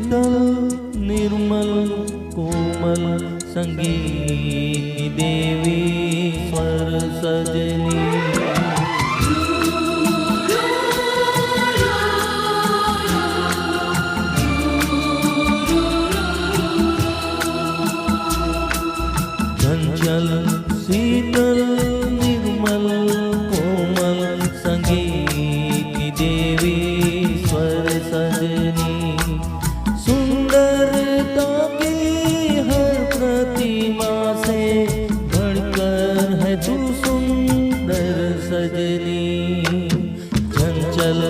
शीतल निर्मल कोमल संगीत की देवी स्वर सजनी। चंचल शीतल निर्मल कोमल संगीत की देवी स्वर सजनी। सुंदरता की हर प्रतिमा से बढ़कर है तू सुंदर सजनी। चंचल